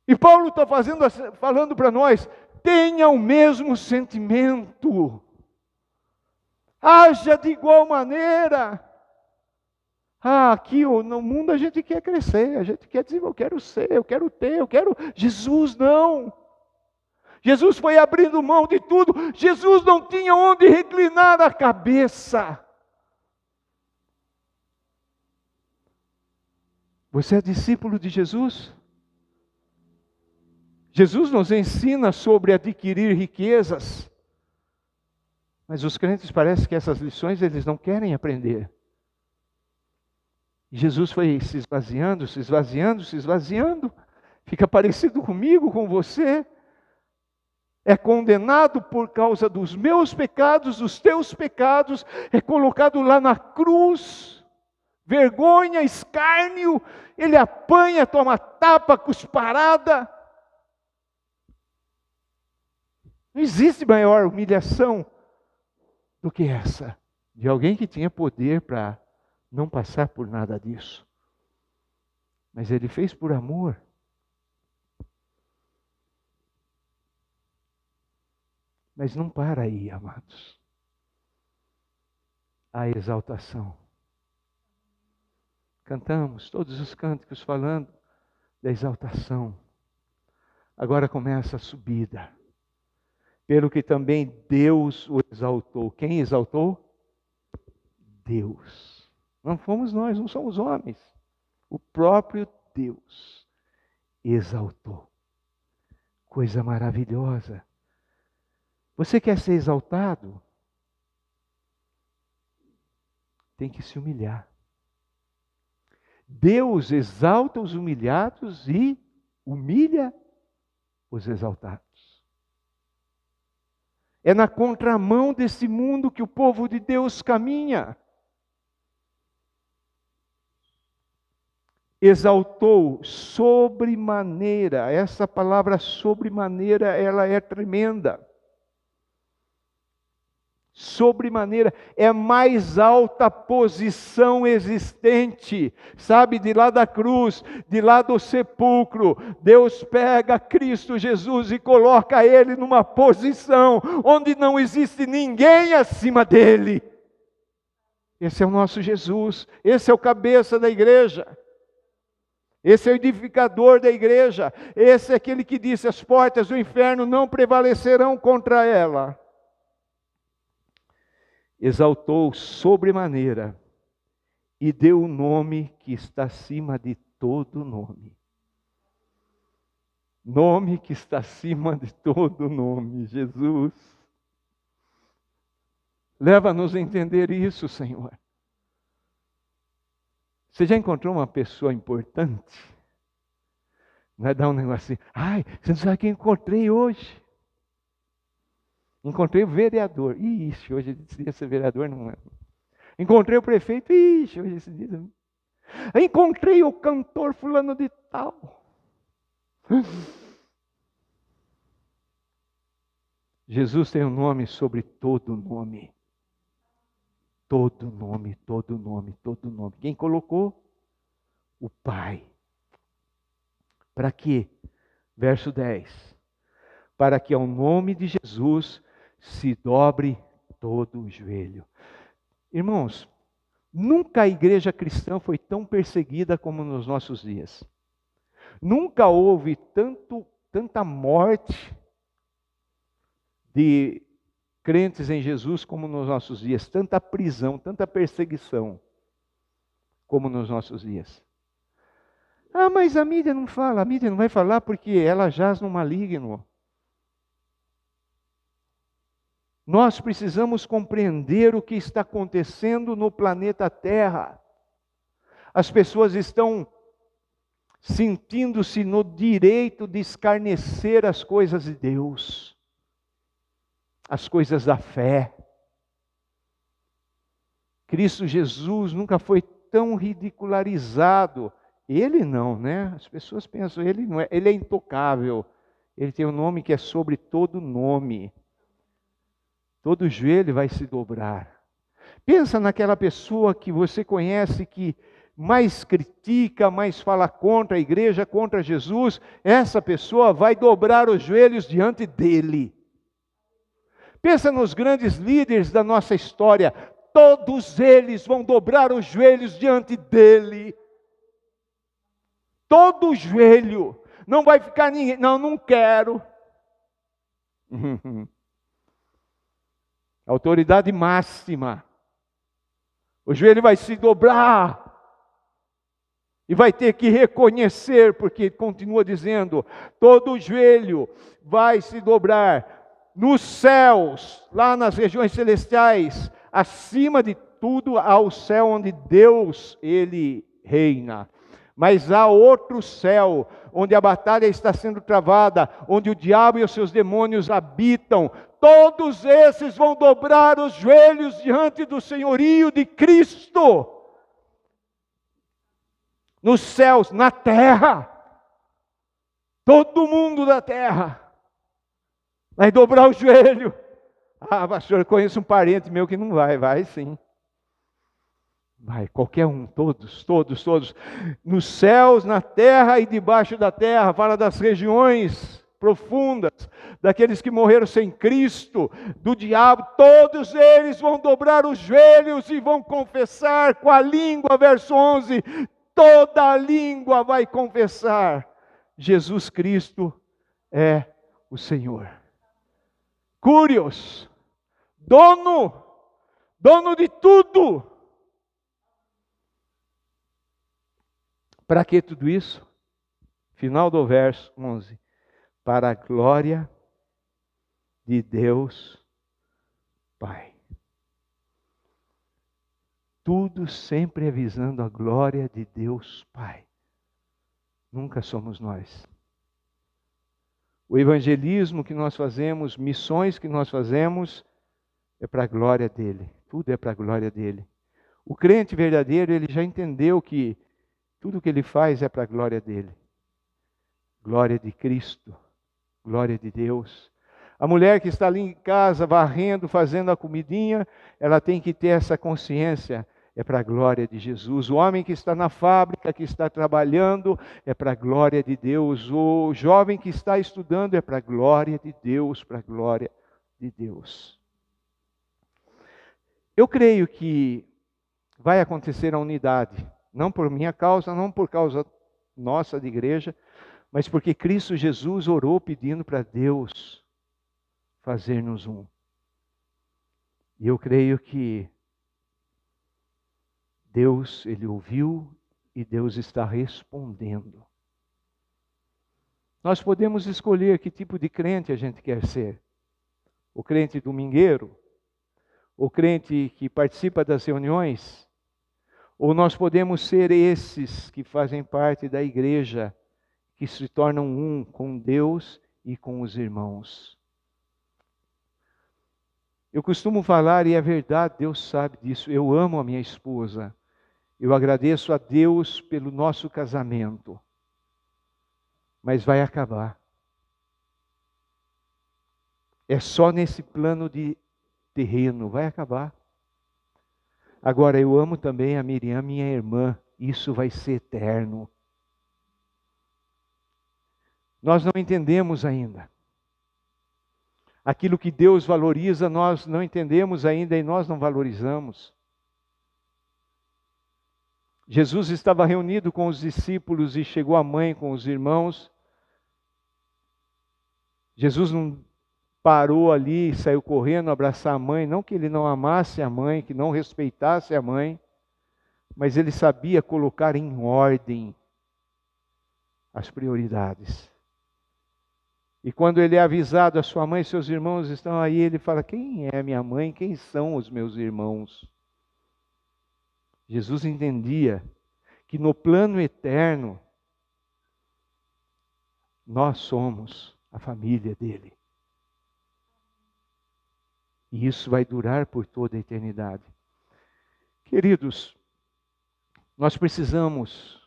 E Paulo está falando para nós, tenha o mesmo sentimento. Haja de igual maneira. Aqui no mundo a gente quer crescer, a gente quer dizer, eu quero ser, eu quero ter, eu quero... Jesus não. Jesus foi abrindo mão de tudo. Jesus não tinha onde reclinar a cabeça. Você é discípulo de Jesus? Jesus nos ensina sobre adquirir riquezas. Mas os crentes parecem que essas lições eles não querem aprender. Jesus foi se esvaziando. Fica parecido comigo, com você. é condenado por causa dos meus pecados, dos teus pecados, é colocado lá na cruz, vergonha, escárnio, ele apanha, toma tapa, cusparada. Não existe maior humilhação do que essa, de alguém que tinha poder para não passar por nada disso. Mas ele fez por amor. Mas não para aí, amados. A exaltação. Cantamos todos os cânticos falando da exaltação. Agora começa a subida. Pelo que também Deus o exaltou. Quem exaltou? Deus. Não fomos nós, não somos homens. O próprio Deus exaltou. Coisa maravilhosa. Você quer ser exaltado? Tem que se humilhar. Deus exalta os humilhados e humilha os exaltados. É na contramão desse mundo que o povo de Deus caminha. Exaltou sobremaneira. Essa palavra sobremaneira, ela é tremenda. Sobremaneira, é a mais alta posição existente, sabe, de lá da cruz, de lá do sepulcro, Deus pega Cristo Jesus e coloca Ele numa posição onde não existe ninguém acima dEle. Esse é o nosso Jesus, esse é o cabeça da igreja, esse é o edificador da igreja, esse é aquele que disse, as portas do inferno não prevalecerão contra ela. Exaltou sobremaneira e deu o nome que está acima de todo nome. Nome que está acima de todo nome, Jesus. Leva-nos a entender isso, Senhor. Você já encontrou uma pessoa importante? Não é dar um negócio assim, ai, você não sabe quem encontrei hoje? Encontrei o vereador. Ixi, hoje ele decidiu ser vereador, não é. Encontrei o prefeito. Ixi, hoje esse dia. Encontrei o cantor fulano de tal. Jesus tem um nome sobre todo nome. Todo nome, todo nome, todo nome. Quem colocou? O Pai. Para quê? Verso 10. Para que ao nome de Jesus se dobre todo o joelho. Irmãos, nunca a igreja cristã foi tão perseguida como nos nossos dias. Nunca houve tanta morte de crentes em Jesus como nos nossos dias. Tanta prisão, tanta perseguição como nos nossos dias. Ah, mas a mídia não fala. A mídia não vai falar porque ela jaz no maligno. Nós precisamos compreender o que está acontecendo no planeta Terra. As pessoas estão sentindo-se no direito de escarnecer as coisas de Deus, as coisas da fé. Cristo Jesus nunca foi tão ridicularizado. Ele não, né? As pessoas pensam, ele não é, ele é intocável. Ele tem um nome que é sobre todo nome. Todo joelho vai se dobrar. Pensa naquela pessoa que você conhece que mais critica, mais fala contra a igreja, contra Jesus. Essa pessoa vai dobrar os joelhos diante dele. Pensa nos grandes líderes da nossa história. Todos eles vão dobrar os joelhos diante dele. Todo joelho. Não vai ficar ninguém. Não quero. Autoridade máxima. O joelho vai se dobrar. E vai ter que reconhecer, porque continua dizendo, todo joelho vai se dobrar nos céus, lá nas regiões celestiais, acima de tudo ao céu onde Deus, Ele reina. Mas há outro céu, onde a batalha está sendo travada, onde o diabo e os seus demônios habitam. Todos esses vão dobrar os joelhos diante do senhorio de Cristo. Nos céus, na terra. Todo mundo da terra vai dobrar o joelho. Ah, pastor, eu conheço um parente meu que não vai. Vai sim. Vai, qualquer um, todos. Nos céus, na terra e debaixo da terra. Fala das regiões profundas, daqueles que morreram sem Cristo, do diabo. Todos eles vão dobrar os joelhos e vão confessar com a língua, verso 11. Toda a língua vai confessar: Jesus Cristo é o Senhor. Curios, dono de tudo. Para que tudo isso? Final do verso 11. Para a glória de Deus Pai. Tudo sempre é visando a glória de Deus Pai. Nunca somos nós. O evangelismo que nós fazemos, missões que nós fazemos, é para a glória dele. Tudo é para a glória dele. O crente verdadeiro, ele já entendeu que tudo que ele faz é para a glória dele. Glória de Cristo. Glória de Deus. A mulher que está ali em casa, varrendo, fazendo a comidinha, ela tem que ter essa consciência. É para a glória de Jesus. O homem que está na fábrica, que está trabalhando, é para a glória de Deus. O jovem que está estudando é para a glória de Deus, para a glória de Deus. Eu creio que vai acontecer a unidade. Não por minha causa, não por causa nossa de igreja, mas porque Cristo Jesus orou pedindo para Deus fazer-nos um. E eu creio que Deus, Ele ouviu e Deus está respondendo. Nós podemos escolher que tipo de crente a gente quer ser. O crente domingueiro, o crente que participa das reuniões, ou nós podemos ser esses que fazem parte da igreja, que se tornam um com Deus e com os irmãos. Eu costumo falar, e é verdade, Deus sabe disso, eu amo a minha esposa. Eu agradeço a Deus pelo nosso casamento. Mas vai acabar. É só nesse plano de terreno, vai acabar. Agora, eu amo também a Miriam, minha irmã. Isso vai ser eterno. Nós não entendemos ainda. Aquilo que Deus valoriza, nós não entendemos ainda e nós não valorizamos. Jesus estava reunido com os discípulos e chegou a mãe com os irmãos. Jesus não parou ali e saiu correndo abraçar a mãe. Não que ele não amasse a mãe, que não respeitasse a mãe, mas ele sabia colocar em ordem as prioridades. E quando ele é avisado, a sua mãe e seus irmãos estão aí, ele fala: quem é minha mãe? Quem são os meus irmãos? Jesus entendia que no plano eterno, nós somos a família dele. E isso vai durar por toda a eternidade. Queridos, nós precisamos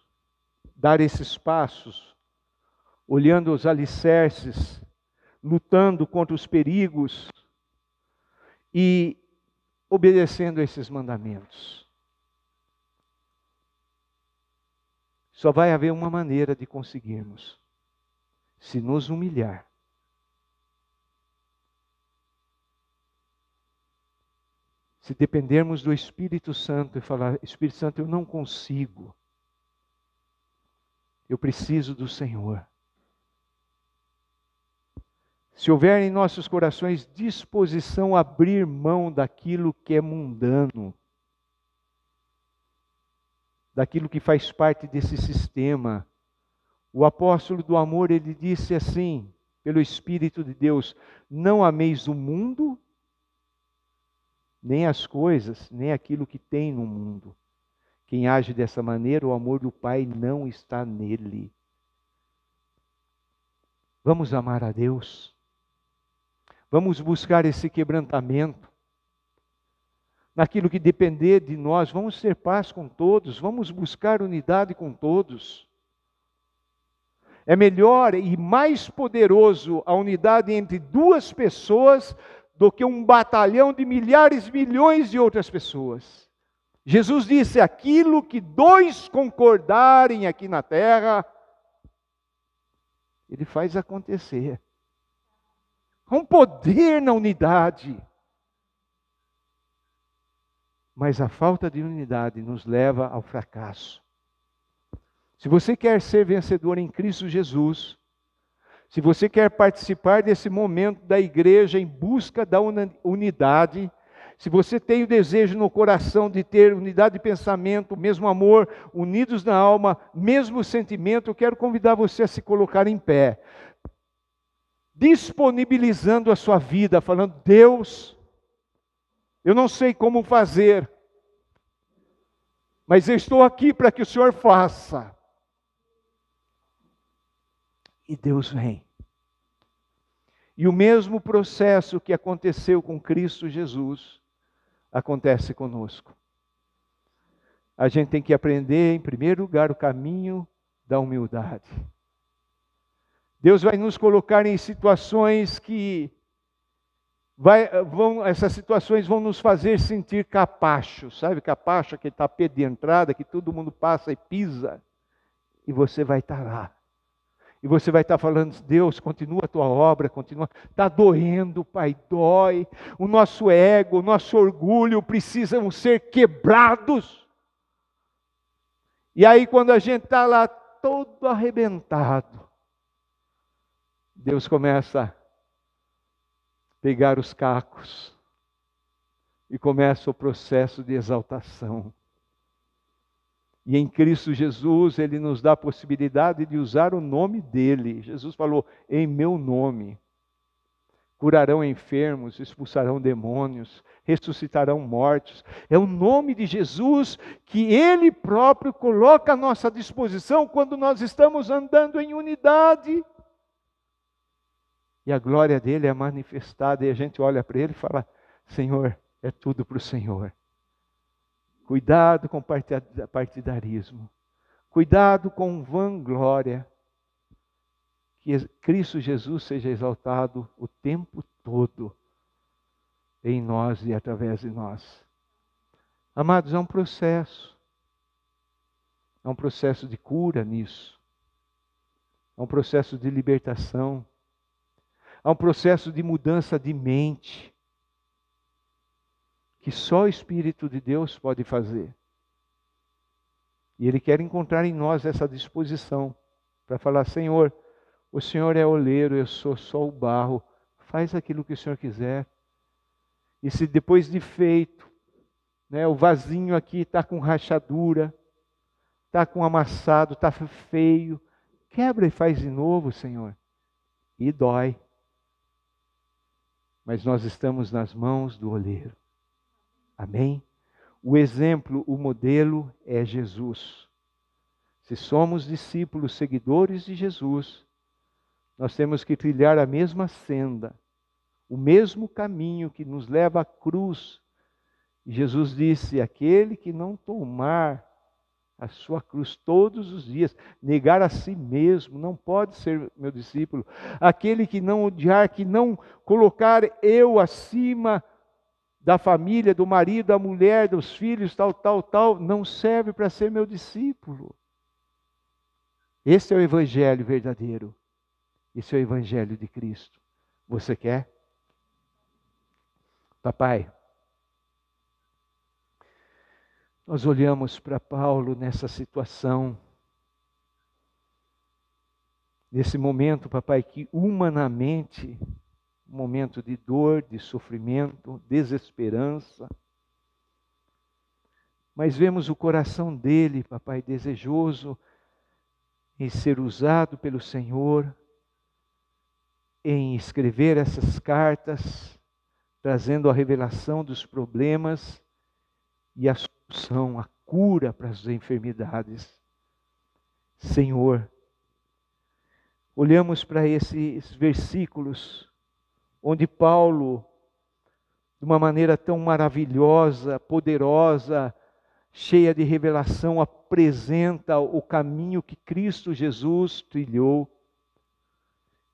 dar esses passos, olhando os alicerces, lutando contra os perigos e obedecendo a esses mandamentos. Só vai haver uma maneira de conseguirmos: se nos humilhar. Se dependermos do Espírito Santo e falar: Espírito Santo, eu não consigo. Eu preciso do Senhor. Se houver em nossos corações disposição a abrir mão daquilo que é mundano, daquilo que faz parte desse sistema. O apóstolo do amor, ele disse assim, pelo Espírito de Deus: não ameis o mundo, nem as coisas, nem aquilo que tem no mundo. Quem age dessa maneira, o amor do Pai não está nele. Vamos amar a Deus. Vamos buscar esse quebrantamento. Naquilo que depender de nós, vamos ter paz com todos, vamos buscar unidade com todos. É melhor e mais poderoso a unidade entre duas pessoas do que um batalhão de milhares, milhões de outras pessoas. Jesus disse: aquilo que dois concordarem aqui na terra, Ele faz acontecer. Há um poder na unidade. Mas a falta de unidade nos leva ao fracasso. Se você quer ser vencedor em Cristo Jesus, se você quer participar desse momento da igreja em busca da unidade, se você tem o desejo no coração de ter unidade de pensamento, mesmo amor, unidos na alma, mesmo sentimento, eu quero convidar você a se colocar em pé, disponibilizando a sua vida, falando: Deus, eu não sei como fazer, mas eu estou aqui para que o Senhor faça. E Deus vem. E o mesmo processo que aconteceu com Cristo Jesus, acontece conosco. A gente tem que aprender, em primeiro lugar, o caminho da humildade. Deus vai nos colocar em situações que essas situações vão nos fazer sentir capachos, sabe? Capacho, aquele tapete de entrada que todo mundo passa e pisa, e você vai estar lá. E você vai estar falando: Deus, continua a tua obra, continua. Está doendo, Pai, dói. O nosso ego, o nosso orgulho precisam ser quebrados. E aí quando a gente está lá todo arrebentado, Deus começa a pegar os cacos e começa o processo de exaltação. E em Cristo Jesus, Ele nos dá a possibilidade de usar o nome dEle. Jesus falou: em meu nome curarão enfermos, expulsarão demônios, ressuscitarão mortos. É o nome de Jesus que Ele próprio coloca à nossa disposição quando nós estamos andando em unidade. E a glória dEle é manifestada, e a gente olha para Ele e fala: Senhor, é tudo para o Senhor. Cuidado com partidarismo. Cuidado com vanglória. Que Cristo Jesus seja exaltado o tempo todo em nós e através de nós. Amados, é um processo. É um processo de cura nisso. É um processo de libertação. É um processo de mudança de mente, que só o Espírito de Deus pode fazer. E Ele quer encontrar em nós essa disposição para falar: Senhor, o Senhor é oleiro, eu sou só o barro, faz aquilo que o Senhor quiser. E se depois de feito, o vasinho aqui está com rachadura, está com amassado, está feio, quebra e faz de novo, Senhor. E dói. Mas nós estamos nas mãos do oleiro. Amém? O exemplo, o modelo é Jesus. Se somos discípulos, seguidores de Jesus, nós temos que trilhar a mesma senda, o mesmo caminho que nos leva à cruz. E Jesus disse: aquele que não tomar a sua cruz todos os dias, negar a si mesmo, não pode ser meu discípulo. Aquele que não odiar, que não colocar eu acima da família, do marido, da mulher, dos filhos, tal, não serve para ser meu discípulo. Esse é o evangelho verdadeiro. Esse é o evangelho de Cristo. Você quer? Papai, nós olhamos para Paulo nessa situação, nesse momento, papai, que humanamente, um momento de dor, de sofrimento, desesperança, mas vemos o coração dele, papai, desejoso em ser usado pelo Senhor, em escrever essas cartas, trazendo a revelação dos problemas e a solução, a cura para as enfermidades. Senhor, olhamos para esses versículos, onde Paulo, de uma maneira tão maravilhosa, poderosa, cheia de revelação, apresenta o caminho que Cristo Jesus trilhou.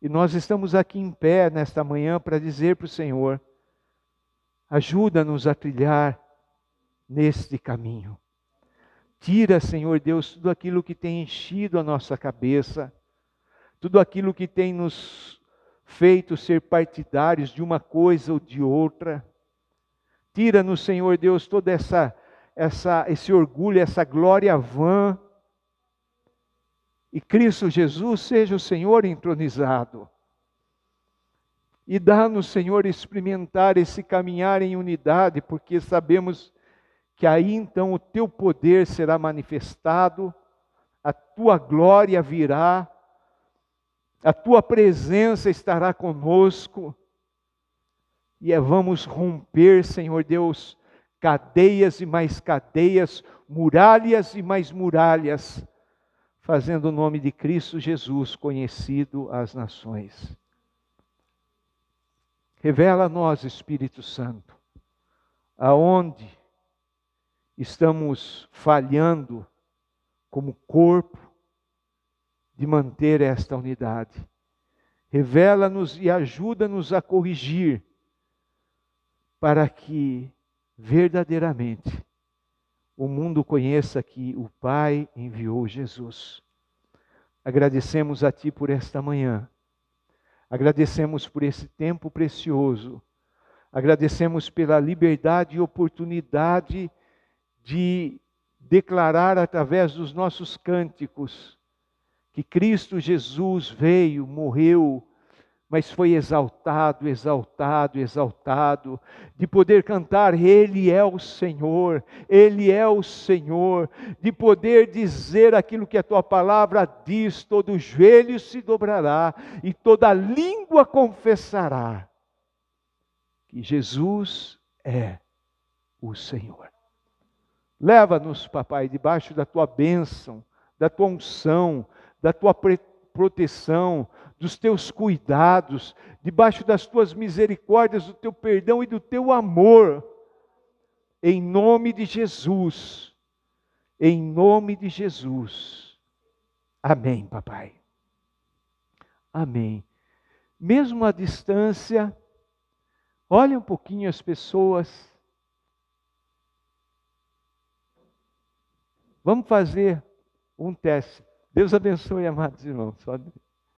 E nós estamos aqui em pé nesta manhã para dizer para o Senhor: ajuda-nos a trilhar neste caminho. Tira, Senhor Deus, tudo aquilo que tem enchido a nossa cabeça, tudo aquilo que tem nos feito ser partidários de uma coisa ou de outra. Tira-nos, Senhor Deus, todo esse orgulho, essa glória vã. E Cristo Jesus seja o Senhor entronizado. E dá-nos, Senhor, experimentar esse caminhar em unidade, porque sabemos que aí então o Teu poder será manifestado, a Tua glória virá, a Tua presença estará conosco. E vamos romper, Senhor Deus, cadeias e mais cadeias, muralhas e mais muralhas, fazendo o nome de Cristo Jesus conhecido às nações. Revela a nós, Espírito Santo, aonde estamos falhando como corpo de manter esta unidade. Revela-nos e ajuda-nos a corrigir, para que verdadeiramente o mundo conheça que o Pai enviou Jesus. Agradecemos a Ti por esta manhã. Agradecemos por esse tempo precioso. Agradecemos pela liberdade e oportunidade de declarar através dos nossos cânticos que Cristo Jesus veio, morreu, mas foi exaltado, exaltado, exaltado, de poder cantar: Ele é o Senhor, Ele é o Senhor, de poder dizer aquilo que a Tua palavra diz: todo joelho se dobrará e toda língua confessará que Jesus é o Senhor. Leva-nos, Papai, debaixo da Tua bênção, da Tua unção, da Tua proteção, dos Teus cuidados, debaixo das Tuas misericórdias, do Teu perdão e do Teu amor, em nome de Jesus, em nome de Jesus. Amém, Papai. Amém. Mesmo à distância, olhe um pouquinho as pessoas. Vamos fazer um teste. Deus abençoe, amados irmãos.